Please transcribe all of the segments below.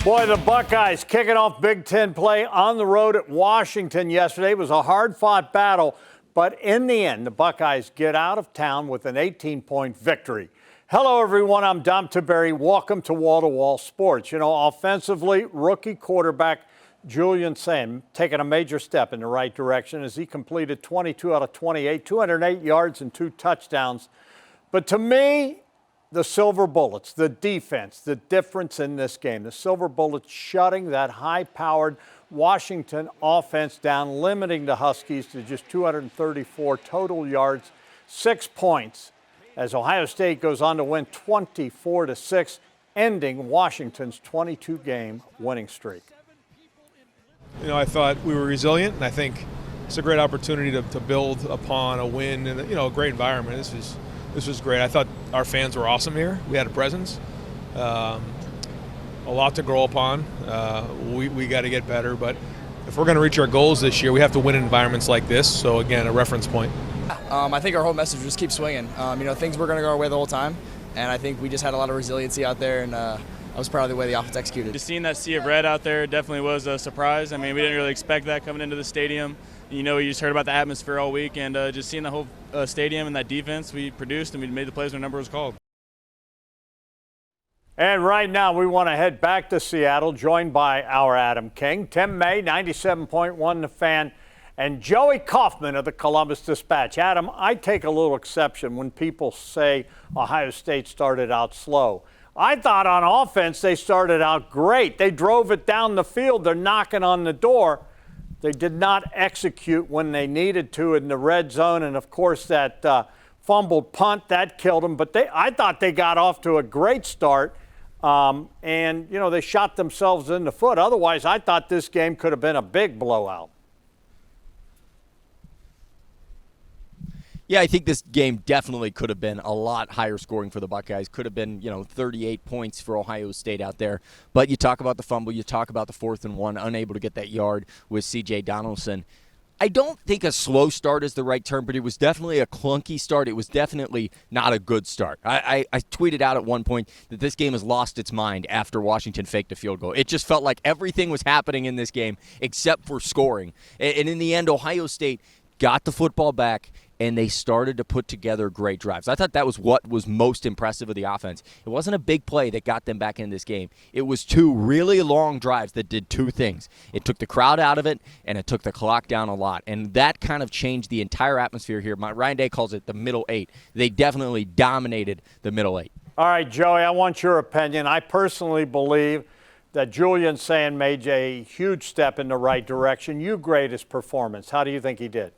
Boy, the Buckeyes kicking off Big Ten play on the road at Washington yesterday. It was a hard-fought battle, but in the end, the Buckeyes get out of town with an 18-point victory. Hello, everyone. I'm Dom Tiberi. Welcome to Wall to Wall Sports. You know, offensively, rookie quarterback Julian Sayin taking a major step in the right direction as he completed 22 out of 28, 208 yards and 2 touchdowns. But to me, the silver bullets, the defense, the difference in this game. The silver bullets shutting that high-powered Washington offense down, limiting the Huskies to just 234 total yards, 6 points, as Ohio State goes on to win 24-6, ending Washington's 22-game winning streak. You know, I thought we were resilient, and I think it's a great opportunity to build upon a win in, a great environment. This was great. I thought our fans were awesome here. We had a presence, a lot to grow upon. We got to get better, but if we're going to reach our goals this year, we have to win in environments like this. So again, a reference point. I think our whole message was keep swinging. Things were going to go our way the whole time, and I think we just had a lot of resiliency out there, and I was proud of the way the offense executed. Just seeing that sea of red out there definitely was a surprise. I mean, we didn't really expect that coming into the stadium. You know, we just heard about the atmosphere all week, and just seeing the whole stadium and that defense we produced, and we made the plays when the number was called. And right now we want to head back to Seattle, joined by our Adam King, Tim May, 97.1 The Fan, and Joey Kaufman of the Columbus Dispatch. Adam, I take a little exception when people say Ohio State started out slow. I thought on offense they started out great. They drove it down the field. They're knocking on the door. They did not execute when they needed to in the red zone, and of course that fumbled punt, that killed them. But I thought they got off to a great start, and they shot themselves in the foot. Otherwise, I thought this game could have been a big blowout. Yeah, I think this game definitely could have been a lot higher scoring for the Buckeyes. Could have been, 38 points for Ohio State out there. But you talk about the fumble, you talk about the 4th and 1, unable to get that yard with C.J. Donaldson. I don't think a slow start is the right term, but it was definitely a clunky start. It was definitely not a good start. I tweeted out at one point that this game has lost its mind after Washington faked a field goal. It just felt like everything was happening in this game except for scoring. And in the end, Ohio State got the football back, and they started to put together great drives. I thought that was what was most impressive of the offense. It wasn't a big play that got them back in this game. It was 2 really long drives that did 2 things. It took the crowd out of it, and it took the clock down a lot. And that kind of changed the entire atmosphere here. Ryan Day calls it the middle 8. They definitely dominated the middle 8. All right, Joey, I want your opinion. I personally believe that Julian Sayin made a huge step in the right direction. You grade his performance. How do you think he did?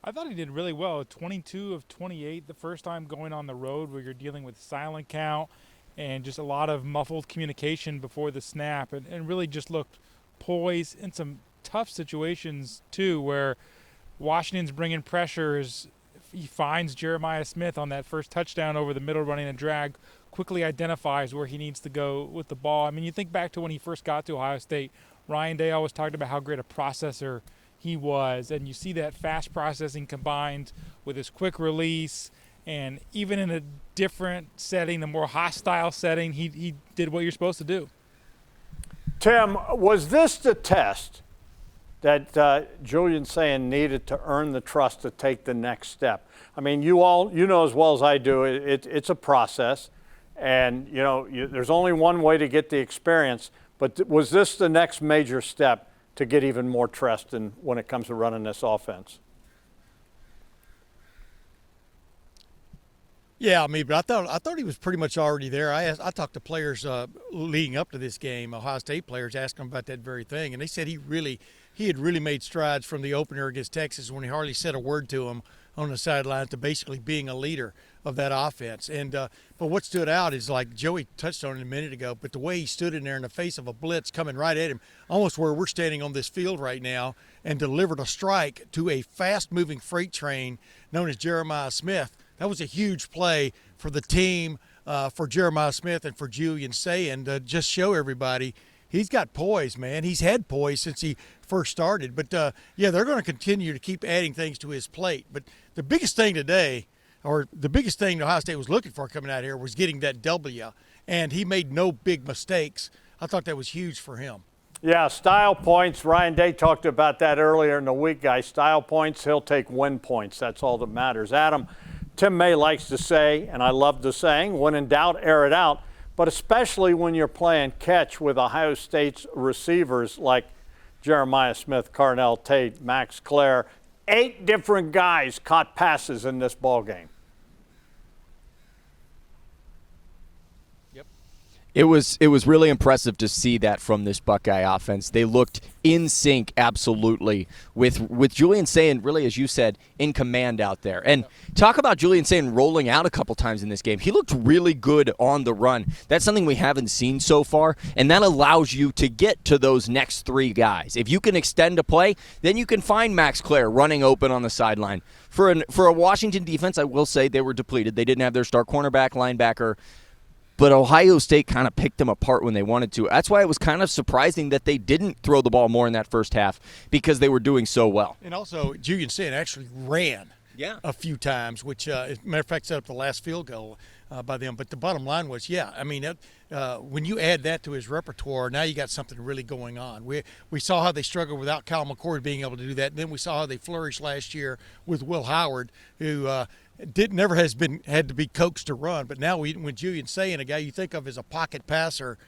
I thought he did really well. 22 of 28 the first time going on the road where you're dealing with silent count and just a lot of muffled communication before the snap, and really just looked poised in some tough situations too, where Washington's bringing pressure as he finds Jeremiah Smith on that first touchdown over the middle running a drag, quickly identifies where he needs to go with the ball. I mean, you think back to when he first got to Ohio State, Ryan Day always talked about how great a processor he was, and you see that fast processing combined with his quick release, and even in a different setting, a more hostile setting, he did what you're supposed to do. Tim, was this the test that Julian Sayin needed to earn the trust to take the next step? I mean, you know as well as I do, it's a process, and there's only one way to get the experience, but was this the next major step to get even more trust when it comes to running this offense? Yeah, but I thought he was pretty much already there. I talked to players leading up to this game, Ohio State players, asked them about that very thing, and they said he had really made strides from the opener against Texas when he hardly said a word to him on the sideline to basically being a leader of that offense. And but what stood out is, like Joey touched on it a minute ago, but the way he stood in there in the face of a blitz coming right at him, almost where we're standing on this field right now, and delivered a strike to a fast-moving freight train known as Jeremiah Smith. That was a huge play for the team, for Jeremiah Smith and for Julian Sayin to just show everybody he's got poise, man. He's had poise since he first started. But, they're going to continue to keep adding things to his plate. But the biggest thing today or the biggest thing Ohio State was looking for coming out here was getting that W, and he made no big mistakes. I thought that was huge for him. Yeah, style points. Ryan Day talked about that earlier in the week, guys. Style points, he'll take win points. That's all that matters. Adam, Tim May likes to say, and I love the saying, when in doubt, air it out. But especially when you're playing catch with Ohio State's receivers like Jeremiah Smith, Carnell Tate, Max Clare. 8 different guys caught passes in this ball game. It was really impressive to see that from this Buckeye offense. They looked in sync, absolutely, with Julian Sayin, really, as you said, in command out there. And talk about Julian Sayin rolling out a couple times in this game. He looked really good on the run. That's something we haven't seen so far, and that allows you to get to those next 3 guys. If you can extend a play, then you can find Max Clare running open on the sideline. For a Washington defense, I will say they were depleted. They didn't have their star cornerback, linebacker, but Ohio State kind of picked them apart when they wanted to. That's why it was kind of surprising that they didn't throw the ball more in that first half, because they were doing so well. And also, Julian Sayin actually ran a few times, which, as a matter of fact, set up the last field goal by them. But the bottom line was, when you add that to his repertoire, now you got something really going on. We saw how they struggled without Kyle McCord being able to do that. And then we saw how they flourished last year with Will Howard, who never had to be coaxed to run. But now when Julian Sayin, a guy you think of as a pocket passer,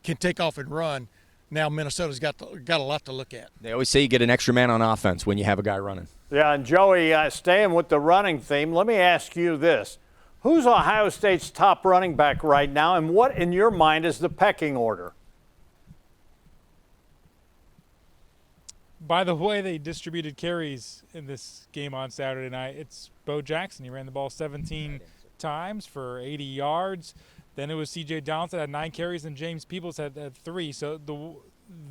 can take off and run, now Minnesota's got a lot to look at. They always say you get an extra man on offense when you have a guy running. Yeah, and Joey, staying with the running theme, let me ask you this. Who's Ohio State's top running back right now, and what, in your mind, is the pecking order? By the way they distributed carries in this game on Saturday night, it's Bo Jackson. He ran the ball 17 times for 80 yards. Then it was C.J. Donaldson had 9 carries, and James Peoples had 3. So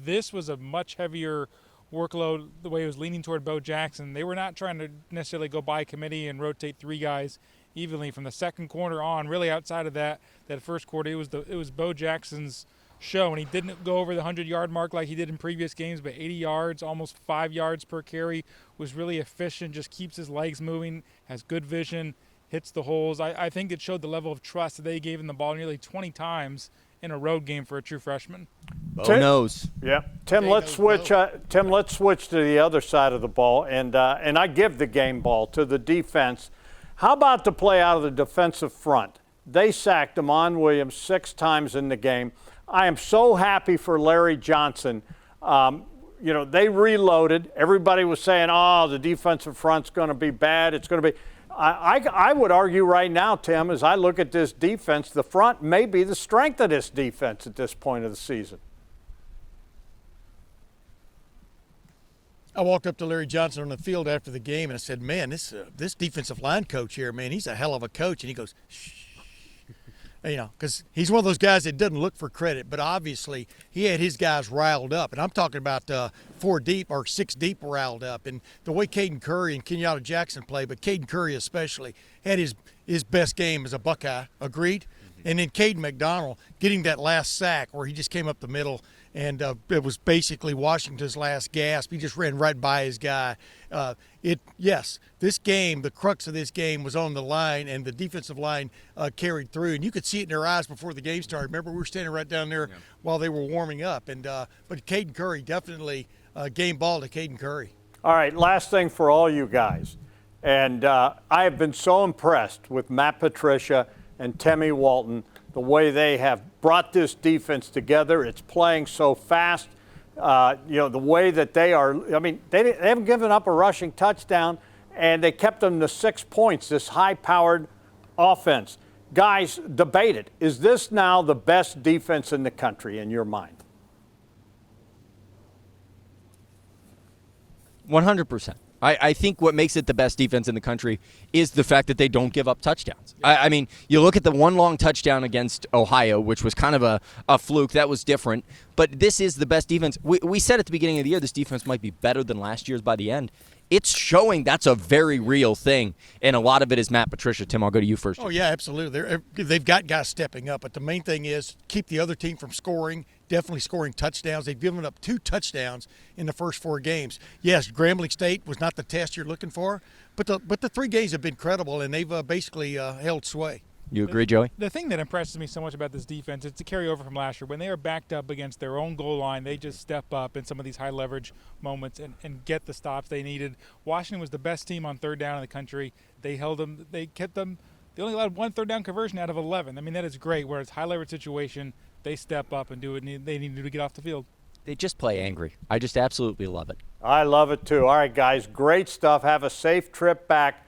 this was a much heavier workload the way it was leaning toward Bo Jackson. They were not trying to necessarily go by committee and rotate 3 guys evenly from the second quarter on. Really, outside of that first quarter, it was Bo Jackson's show, and he didn't go over the 100-yard mark like he did in previous games, but 80 yards, almost 5 yards per carry, was really efficient, just keeps his legs moving, has good vision, hits the holes. I think it showed the level of trust that they gave him the ball nearly 20 times in a road game for a true freshman. Bo knows. Yeah, Tim. Let's switch. Tim, let's switch to the other side of the ball, and I give the game ball to the defense. How about the play out of the defensive front? They sacked Amon Williams 6 times in the game. I am so happy for Larry Johnson. They reloaded. Everybody was saying, "Oh, the defensive front's going to be bad. It's going to be." I would argue right now, Tim, as I look at this defense, the front may be the strength of this defense at this point of the season. I walked up to Larry Johnson on the field after the game and I said, "Man, this defensive line coach here, man, he's a hell of a coach." And he goes, "Shh." Because he's one of those guys that doesn't look for credit, but obviously he had his guys riled up. And I'm talking about 4 deep or 6 deep riled up. And the way Caden Curry and Kenyatta Jackson play, but Caden Curry especially, had his best game as a Buckeye, agreed? Mm-hmm. And then Caden McDonald getting that last sack where he just came up the middle, and it was basically Washington's last gasp. He just ran right by his guy. This game, the crux of this game was on the line, and the defensive line carried through. And you could see it in their eyes before the game started. Remember, we were standing right down there while they were warming up. But Caden Curry, definitely game ball to Caden Curry. All right, last thing for all you guys. And I have been so impressed with Matt Patricia and Temmie Walton, the way they have brought this defense together. It's playing so fast. The way that they are, they haven't given up a rushing touchdown, and they kept them to 6 points, this high-powered offense. Guys, debate it. Is this now the best defense in the country in your mind? 100%. I think what makes it the best defense in the country is the fact that they don't give up touchdowns. I mean, you look at the one long touchdown against Ohio, which was kind of a fluke. That was different. But this is the best defense. We said at the beginning of the year this defense might be better than last year's by the end. it's showing that's a very real thing, and a lot of it is Matt Patricia. Tim, I'll go to you first. Oh, yeah, absolutely. They've got guys stepping up, but the main thing is keep the other team from scoring, definitely scoring touchdowns. They've given up 2 touchdowns in the first 4 games. Yes, Grambling State was not the test you're looking for, but the 3 games have been credible, and they've basically held sway. You agree, Joey? The thing that impresses me so much about this defense is to carry over from last year. When they are backed up against their own goal line, they just step up in some of these high leverage moments and get the stops they needed. Washington was the best team on third down in the country. They held them. They kept them. They only allowed 1 third down conversion out of 11. I mean, that is great. Where it's high leverage situation, they step up and do what they need to do to get off the field. They just play angry. I just absolutely love it. I love it too. All right, guys, great stuff. Have a safe trip back.